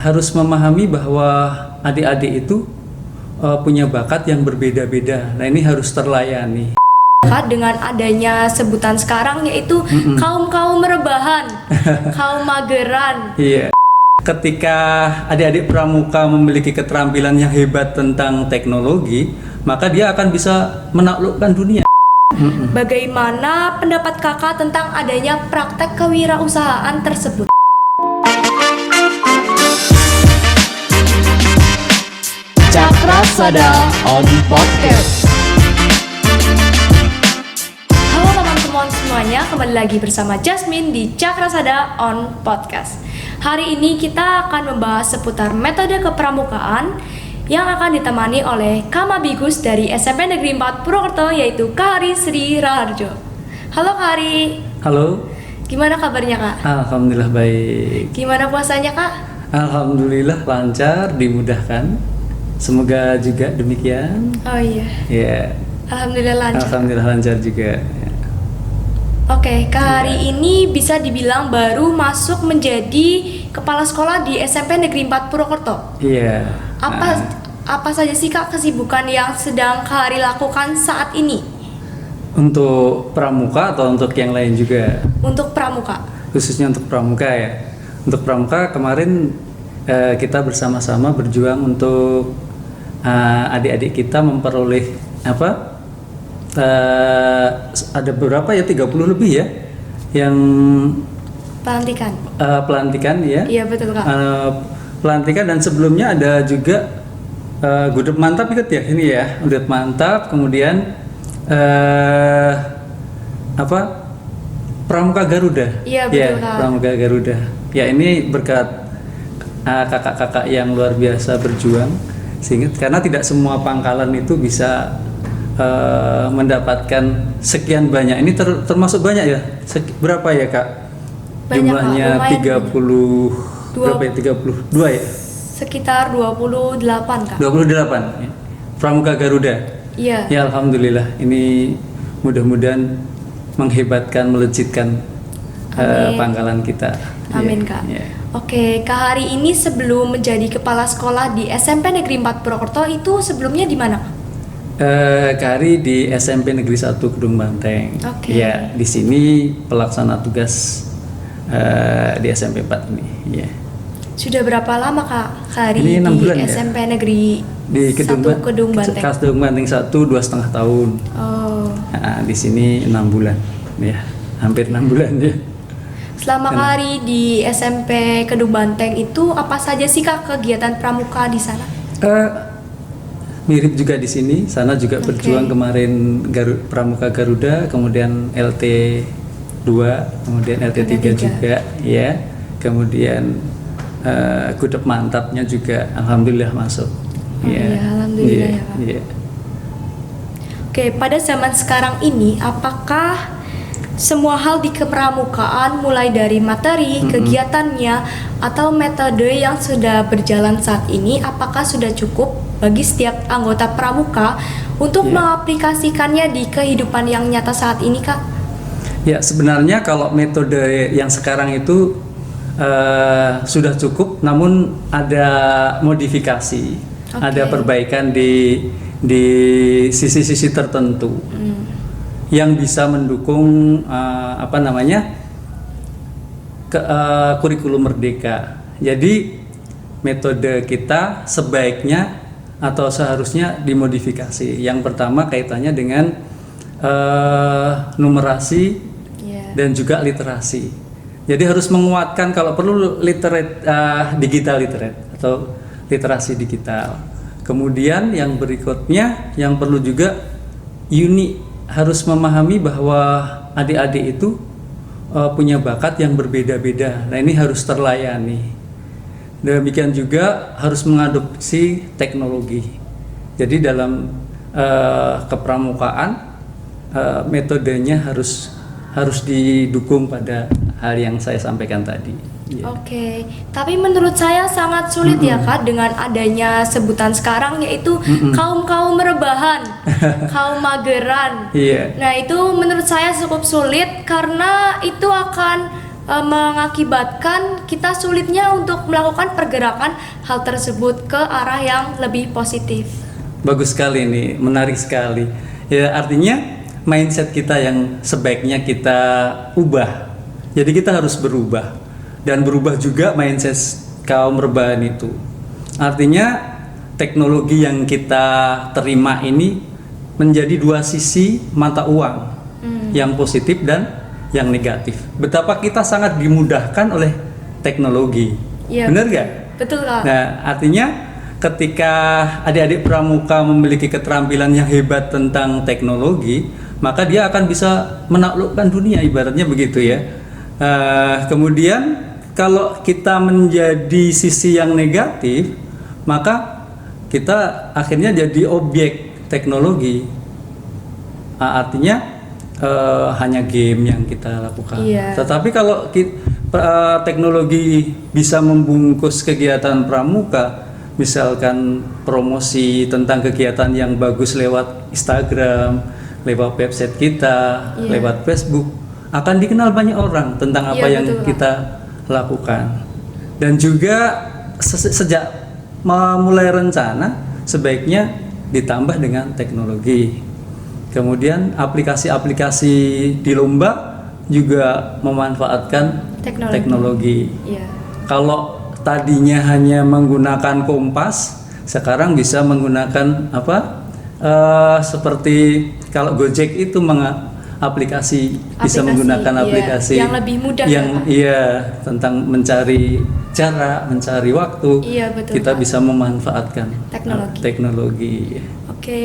Harus memahami bahwa adik-adik itu punya bakat yang berbeda-beda. Nah, ini harus terlayani. Dengan adanya sebutan sekarang yaitu kaum rebahan, kaum mageran. Iya. Ketika adik-adik pramuka memiliki keterampilan yang hebat tentang teknologi, maka dia akan bisa menaklukkan dunia. Bagaimana pendapat kakak tentang adanya praktek kewirausahaan tersebut? Cakrasada on podcast. Halo teman-teman semuanya, kembali lagi bersama Jasmine di Cakrasada on podcast. Hari ini kita akan membahas seputar metode kepramukaan yang akan ditemani oleh Kamabigus dari SMP Negeri 4 Purwokerto, yaitu Kak Hari Sri Raharjo. Halo Kak Hari. Halo. Gimana kabarnya Kak? Alhamdulillah baik. Gimana puasanya Kak? Alhamdulillah lancar, dimudahkan. Semoga juga demikian. Oh iya. Ya. Alhamdulillah lancar. Alhamdulillah lancar juga. Oke, Kak Hari ini bisa dibilang baru masuk menjadi kepala sekolah di SMP Negeri 4 Purwokerto. Iya. Apa saja sih Kak kesibukan yang sedang Kak Hari lakukan saat ini? Untuk pramuka atau untuk yang lain juga? Untuk pramuka. Khususnya untuk pramuka ya. Untuk pramuka kemarin kita bersama-sama berjuang untuk adik-adik kita memperoleh ada berapa ya, 30 lebih ya yang Pelantikan. pelantikan ya. Iya betul Kak. Pelantikan, dan sebelumnya ada juga gudeg mantap ikut ya ini ya, gudeg mantap, kemudian Pramuka Garuda. Iya betul Kak. Pramuka Garuda. Ya ini berkat kakak-kakak yang luar biasa berjuang, sehingga karena tidak semua pangkalan itu bisa mendapatkan sekian banyak. Ini termasuk banyak ya. Berapa ya Kak? Banyak, Jumlahnya Kak, 30 berapa ya? 32 ya? Sekitar 28 Kak. 28 ya. Pramuka Garuda. Iya. Ya alhamdulillah, ini mudah-mudahan menghebatkan, melejitkan pangkalan kita. Amin Ya, Kak. ya. Oke, Kak Hari ini sebelum menjadi kepala sekolah di SMP Negeri 4 Purwokerto itu sebelumnya di mana? Kak Hari di SMP Negeri 1 Kedung Banteng. Oke. Ya, di sini pelaksana tugas di SMP 4 ini. Ya. Sudah berapa lama Kak Hari Ini 6 di bulan ya? SMP Negeri Di 1 Kedung Banteng? Kedung Banteng 1 2,5 tahun. Oh. Nah, di sini 6 bulan. Ya, hampir 6 bulan ya. Selama Kak Hari di SMP Kedung Banteng itu apa saja sih Kak kegiatan pramuka di sana? Mirip juga di sini, sana juga Oke. berjuang kemarin Pramuka Garuda, kemudian LT 2, kemudian LT 3 juga, ya. Kemudian gudeg mantapnya juga alhamdulillah masuk. Oh iya, alhamdulillah ya, Kak. Iya. Oke, pada zaman sekarang ini apakah semua hal di kepramukaan mulai dari materi, kegiatannya, atau metode yang sudah berjalan saat ini apakah sudah cukup bagi setiap anggota pramuka untuk mengaplikasikannya di kehidupan yang nyata saat ini Kak? Ya, sebenarnya kalau metode yang sekarang itu sudah cukup, namun ada modifikasi, ada perbaikan di sisi-sisi tertentu yang bisa mendukung kurikulum merdeka. Jadi metode kita sebaiknya atau seharusnya dimodifikasi. Yang pertama kaitannya dengan numerasi dan juga literasi. Jadi harus menguatkan kalau perlu digital literate atau literasi digital. Kemudian yang berikutnya yang perlu juga harus memahami bahwa adik-adik itu punya bakat yang berbeda-beda. Nah ini harus terlayani. Demikian juga harus mengadopsi teknologi. Jadi dalam kepramukaan metodenya harus didukung pada hal yang saya sampaikan tadi. Oke, tapi menurut saya sangat sulit ya Kak dengan adanya sebutan sekarang yaitu kaum rebahan, kaum mageran. Iya. Nah itu menurut saya cukup sulit karena itu akan mengakibatkan kita sulitnya untuk melakukan pergerakan hal tersebut ke arah yang lebih positif. Bagus sekali nih, menarik sekali. Ya, artinya mindset kita yang sebaiknya kita ubah. Jadi kita harus berubah dan berubah juga mindset kaum rebahan itu. Artinya teknologi yang kita terima ini menjadi dua sisi mata uang, yang positif dan yang negatif. Betapa kita sangat dimudahkan oleh teknologi. Iya, Benar gak? Betul Kak. Nah, artinya ketika adik-adik pramuka memiliki keterampilan yang hebat tentang teknologi, maka dia akan bisa menaklukkan dunia, ibaratnya begitu ya. Kemudian kalau kita menjadi sisi yang negatif, maka kita akhirnya jadi objek teknologi. Artinya hanya game yang kita lakukan. Iya. Tetapi kalau teknologi bisa membungkus kegiatan pramuka, misalkan promosi tentang kegiatan yang bagus lewat Instagram, lewat website kita, Iya. lewat Facebook, akan dikenal banyak orang tentang apa Iya, yang betul, Kak. kita lakukan. Dan juga sejak memulai rencana sebaiknya ditambah dengan teknologi. Kemudian aplikasi-aplikasi di lomba juga memanfaatkan teknologi. Iya. Kalau tadinya hanya menggunakan kompas, sekarang bisa menggunakan apa? Seperti kalau Gojek itu aplikasi bisa menggunakan iya, aplikasi yang lebih mudah yang ya, Kak? iya tentang mencari jarak, mencari waktu. Iya, betul, kita Kak. bisa memanfaatkan teknologi. Oke.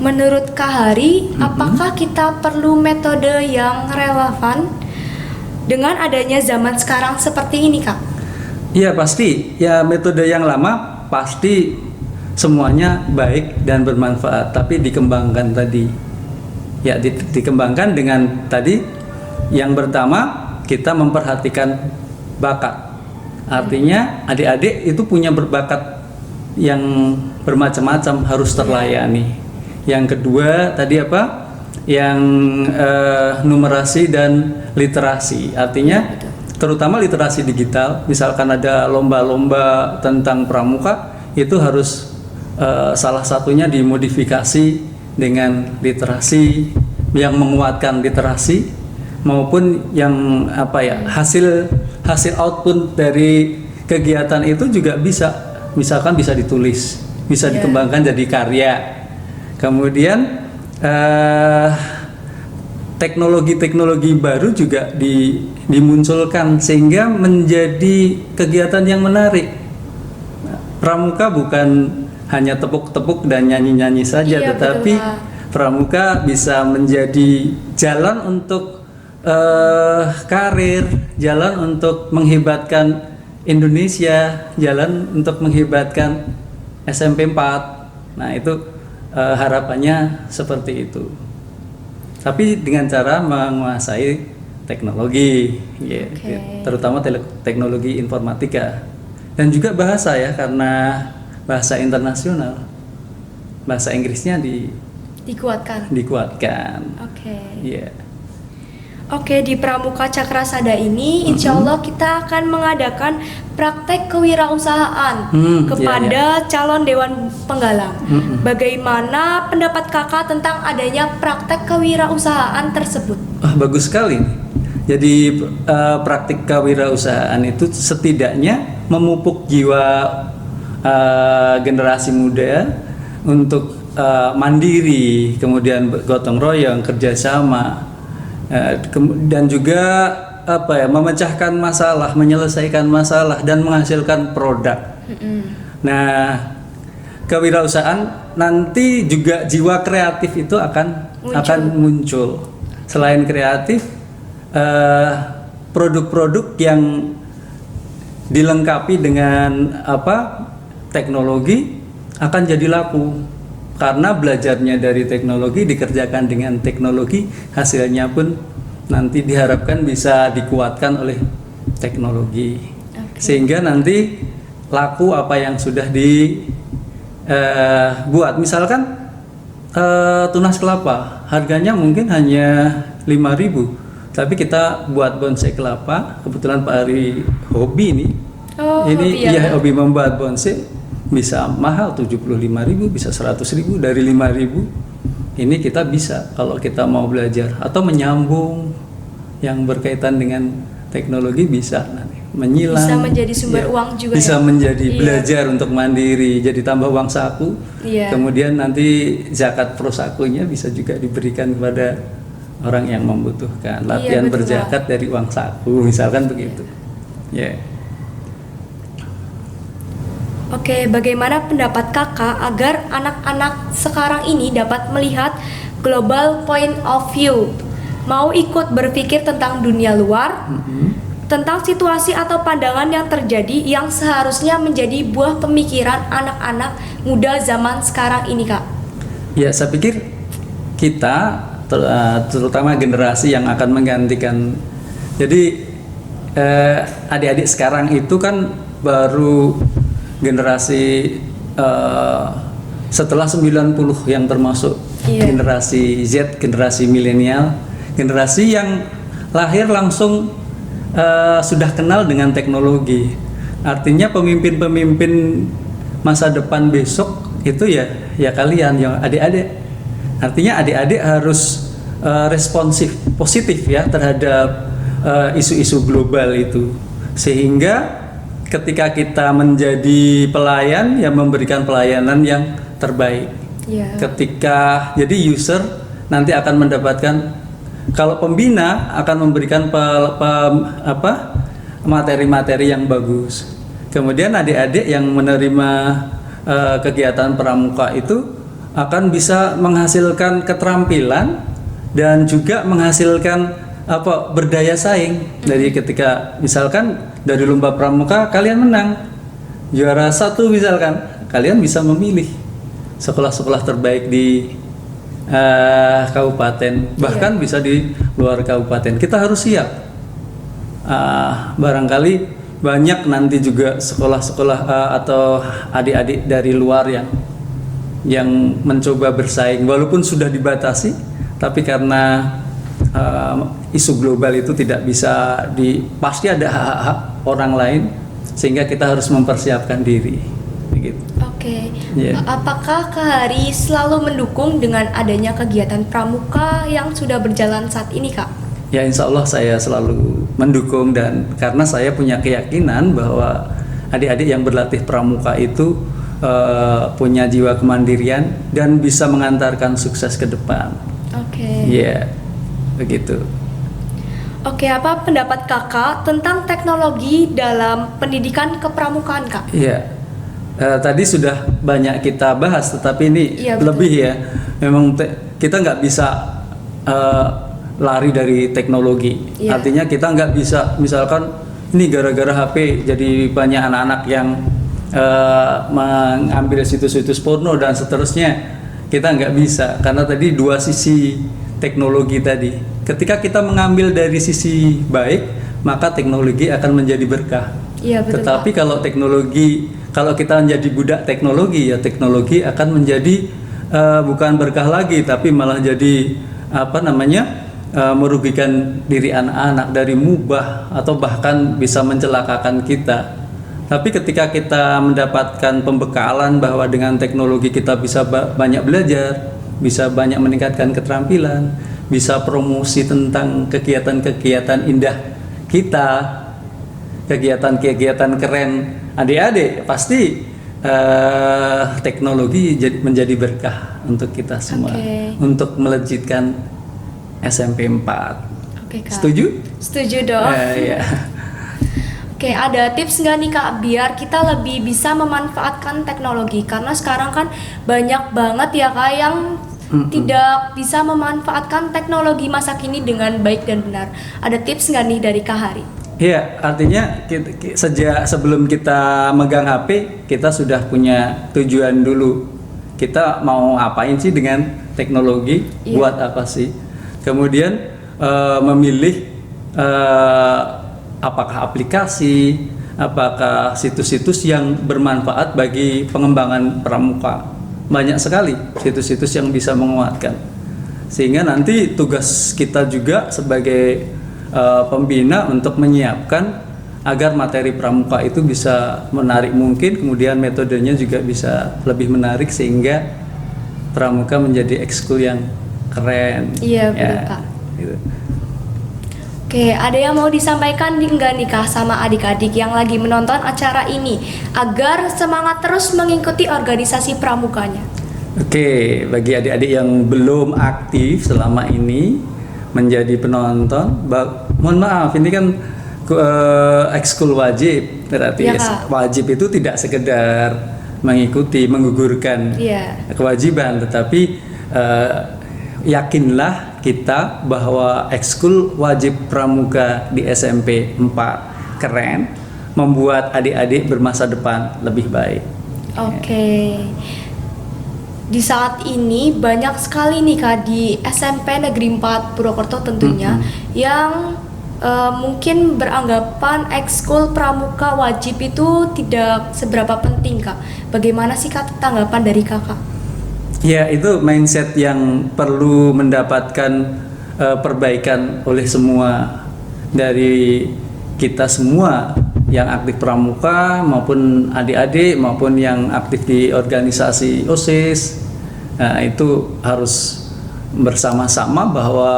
Menurut Kak Hari, apakah kita perlu metode yang relevan dengan adanya zaman sekarang seperti ini, Kak? Iya pasti. Ya metode yang lama pasti semuanya baik dan bermanfaat, tapi dikembangkan tadi. Ya dikembangkan dengan tadi yang pertama kita memperhatikan bakat. Artinya adik-adik itu punya berbakat yang bermacam-macam, harus terlayani. Yang kedua tadi apa? Yang numerasi dan literasi. Artinya terutama literasi digital. Misalkan ada lomba-lomba tentang pramuka, itu harus salah satunya dimodifikasi dengan literasi yang menguatkan literasi, maupun yang apa ya, hasil output dari kegiatan itu juga bisa, misalkan bisa ditulis, bisa dikembangkan jadi karya. Kemudian teknologi-teknologi baru juga dimunculkan sehingga menjadi kegiatan yang menarik. Pramuka bukan hanya tepuk-tepuk dan nyanyi-nyanyi saja, tetapi pramuka bisa menjadi jalan untuk karir, jalan untuk menghebatkan Indonesia, jalan untuk menghebatkan SMP 4. Nah itu harapannya seperti itu. Tapi dengan cara menguasai teknologi, ya, terutama teknologi informatika dan juga bahasa ya, karena bahasa internasional, bahasa Inggrisnya dikuatkan. Oke. Yeah. Oke, di Pramuka Cakrasada ini insya Allah kita akan mengadakan praktek kewirausahaan kepada calon Dewan Penggalang. Bagaimana pendapat kakak tentang adanya praktek kewirausahaan tersebut? Bagus sekali. Jadi praktik kewirausahaan itu setidaknya memupuk jiwa generasi muda untuk mandiri, kemudian gotong royong, kerjasama. Dan juga apa ya, memecahkan masalah, menyelesaikan masalah dan menghasilkan produk. Nah, kewirausahaan nanti juga jiwa kreatif itu akan muncul. Selain kreatif, produk-produk yang dilengkapi dengan teknologi akan jadi laku. Karena belajarnya dari teknologi, dikerjakan dengan teknologi, hasilnya pun nanti diharapkan bisa dikuatkan oleh teknologi. Sehingga nanti laku apa yang sudah dibuat. Misalkan tunas kelapa, harganya mungkin hanya 5.000, Tapi kita buat bonsai kelapa. Kebetulan Pak Ari hobi nih. Oh, Ini hobi ya? iya hobi membuat bonsai, bisa mahal 75.000, bisa 100.000, dari 5.000. Ini kita bisa kalau kita mau belajar atau menyambung yang berkaitan dengan teknologi bisa nanti menyilang. Bisa menjadi sumber Iya. uang juga Bisa ya? menjadi Iya. belajar untuk mandiri, jadi tambah uang saku. Iya. Kemudian nanti zakat prosakunya bisa juga diberikan kepada orang yang membutuhkan. Latihan betul, berzakat dari uang saku, misalkan begitu. Ya. Oke, bagaimana pendapat kakak agar anak-anak sekarang ini dapat melihat global point of view, mau ikut berpikir tentang dunia luar, tentang situasi atau pandangan yang terjadi yang seharusnya menjadi buah pemikiran anak-anak muda zaman sekarang ini, Kak? Ya, saya pikir kita terutama generasi yang akan menggantikan. Jadi adik-adik sekarang itu kan baru generasi setelah 90 yang termasuk Iya. generasi Z, generasi milenial, generasi yang lahir langsung sudah kenal dengan teknologi. Artinya pemimpin-pemimpin masa depan besok itu ya kalian yang adik-adik. Artinya adik-adik harus responsif, positif ya terhadap isu-isu global itu, sehingga ketika kita menjadi pelayan ya memberikan pelayanan yang terbaik. Iya. Ketika jadi user nanti akan mendapatkan, kalau pembina akan memberikan materi-materi yang bagus. Kemudian adik-adik yang menerima kegiatan pramuka itu akan bisa menghasilkan keterampilan dan juga menghasilkan berdaya saing. Dari ketika misalkan dari lomba pramuka kalian menang juara 1 misalkan, kalian bisa memilih sekolah-sekolah terbaik di kabupaten, bahkan bisa di luar kabupaten. Kita harus siap. Barangkali banyak nanti juga sekolah-sekolah atau adik-adik dari luar yang mencoba bersaing, walaupun sudah dibatasi, tapi karena isu global itu tidak bisa pasti ada hak-hak orang lain, sehingga kita harus mempersiapkan diri. Begitu. Oke. Yeah. Apakah Kak Hari selalu mendukung dengan adanya kegiatan pramuka yang sudah berjalan saat ini, Kak? Ya, insya Allah saya selalu mendukung, dan karena saya punya keyakinan bahwa adik-adik yang berlatih pramuka itu punya jiwa kemandirian dan bisa mengantarkan sukses ke depan. Oke. Iya, begitu. Oke, apa pendapat kakak tentang teknologi dalam pendidikan kepramukaan, Kak? Iya, tadi sudah banyak kita bahas, tetapi ini Iya, betul. lebih ya. Memang kita nggak bisa lari dari teknologi. Iya. Artinya kita nggak bisa, misalkan ini gara-gara HP jadi banyak anak-anak yang mengambil situs-situs porno dan seterusnya. Kita nggak bisa, karena tadi dua sisi teknologi tadi. Ketika kita mengambil dari sisi baik, maka teknologi akan menjadi berkah. Iya, betul, Tetapi Pak. kalau kita menjadi budak teknologi, ya teknologi akan menjadi bukan berkah lagi, tapi malah jadi merugikan diri anak-anak, dari mubah atau bahkan bisa mencelakakan kita. Tapi ketika kita mendapatkan pembekalan bahwa dengan teknologi kita bisa banyak belajar, bisa banyak meningkatkan keterampilan, bisa promosi tentang kegiatan-kegiatan indah kita, kegiatan-kegiatan keren adik-adik, pasti teknologi menjadi berkah untuk kita semua. Oke. Untuk melejitkan SMP 4. Oke, Kak. Setuju? Setuju dong. Iya. Oke, ada tips nggak nih, Kak, biar kita lebih bisa memanfaatkan teknologi? Karena sekarang kan banyak banget ya, Kak, yang tidak bisa memanfaatkan teknologi masa kini dengan baik dan benar. Ada tips nggak nih dari Kak Hari? Iya, artinya sejak sebelum kita megang HP, kita sudah punya tujuan dulu. Kita mau ngapain sih dengan teknologi? Iya. Buat apa sih? Kemudian memilih apakah aplikasi, apakah situs-situs yang bermanfaat bagi pengembangan pramuka. Banyak sekali situs-situs yang bisa menguatkan. Sehingga nanti tugas kita juga sebagai pembina untuk menyiapkan agar materi pramuka itu bisa menarik mungkin, kemudian metodenya juga bisa lebih menarik sehingga pramuka menjadi ekskul yang keren. Iya, betul, Kak. Gitu. Oke, ada yang mau disampaikan nggak nih Kak sama adik-adik yang lagi menonton acara ini agar semangat terus mengikuti organisasi pramukanya? Oke, bagi adik-adik yang belum aktif selama ini menjadi penonton, mohon maaf ini kan ekskul wajib, berarti Ya, Kak. wajib itu tidak sekedar mengikuti, menggugurkan Iya. kewajiban, tetapi yakinlah kita bahwa ekskul wajib pramuka di SMP 4 keren, membuat adik-adik bermasa depan lebih baik. Oke. Di saat ini banyak sekali nih Kak di SMP Negeri 4 Purwokerto tentunya yang mungkin beranggapan ekskul pramuka wajib itu tidak seberapa penting Kak. Bagaimana sih Kak tanggapan dari Kakak? Ya, itu mindset yang perlu mendapatkan perbaikan oleh semua, dari kita semua yang aktif pramuka maupun adik-adik maupun yang aktif di organisasi OSIS. Nah, itu harus bersama-sama bahwa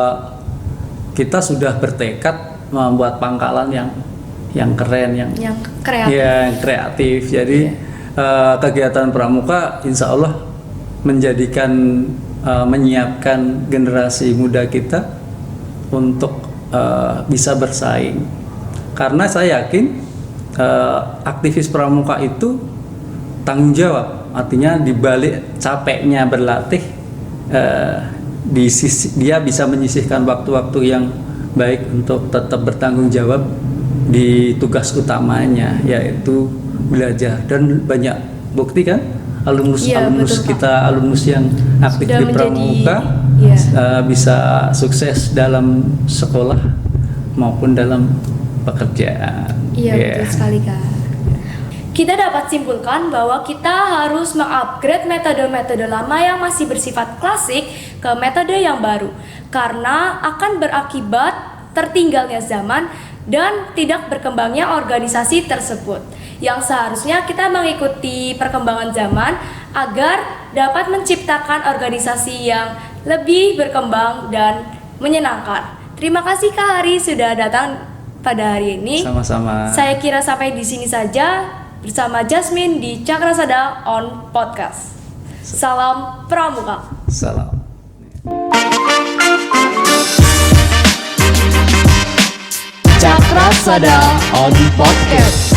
kita sudah bertekad membuat pangkalan yang keren, yang kreatif. yang kreatif. Jadi kegiatan pramuka insya Allah menjadikan menyiapkan generasi muda kita untuk bisa bersaing. Karena saya yakin aktivis pramuka itu tanggung jawab, artinya dibalik capeknya berlatih, dia bisa menyisihkan waktu-waktu yang baik untuk tetap bertanggung jawab di tugas utamanya, yaitu belajar. Dan banyak bukti kan alumnus betul, kita, alumnus yang aktif Sudah di pramuka bisa sukses dalam sekolah maupun dalam pekerjaan. Iya, betul sekali Kak. Kita dapat simpulkan bahwa kita harus mengupgrade metode-metode lama yang masih bersifat klasik ke metode yang baru, karena akan berakibat tertinggalnya zaman dan tidak berkembangnya organisasi tersebut. Yang seharusnya kita mengikuti perkembangan zaman agar dapat menciptakan organisasi yang lebih berkembang dan menyenangkan. Terima kasih Kak Hari sudah datang pada hari ini. Sama-sama. Saya kira sampai di sini saja bersama Jasmine di Cakrasada on Podcast. Salam Pramuka. Salam. Cakrasada on Podcast.